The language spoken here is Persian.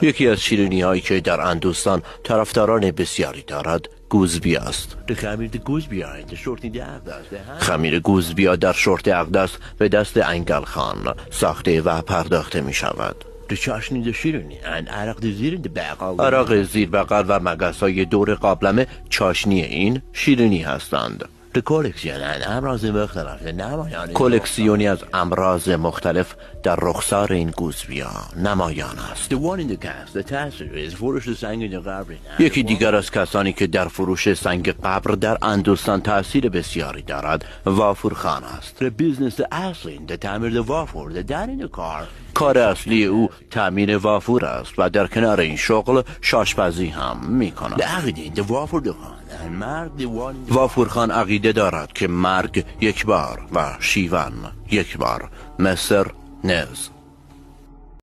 یکی از شیرینی هایی که در اندوستان طرفداران بسیاری دارد گوزبی است. خمیر گوزبیا در شورت اقدس به دست انگل خان ساخته و پرداخته می شود. عرق زیر بغل و مگس های دور قابلمه چاشنی این شیرینی هستند. کلکسیونی از امراض مختلف در رخسار این گوزبیا نمایان است. یکی دیگر از کسانی که در فروش سنگ قبر در اندوستان تأثیر بسیاری دارد وافور خان است. کار اصلی او تعمیر وافور است و در کنار این شغل شاشپزی هم می کند. وافور خان عقیده دارد که مرگ یک بار و شیون یک بار. مصر نز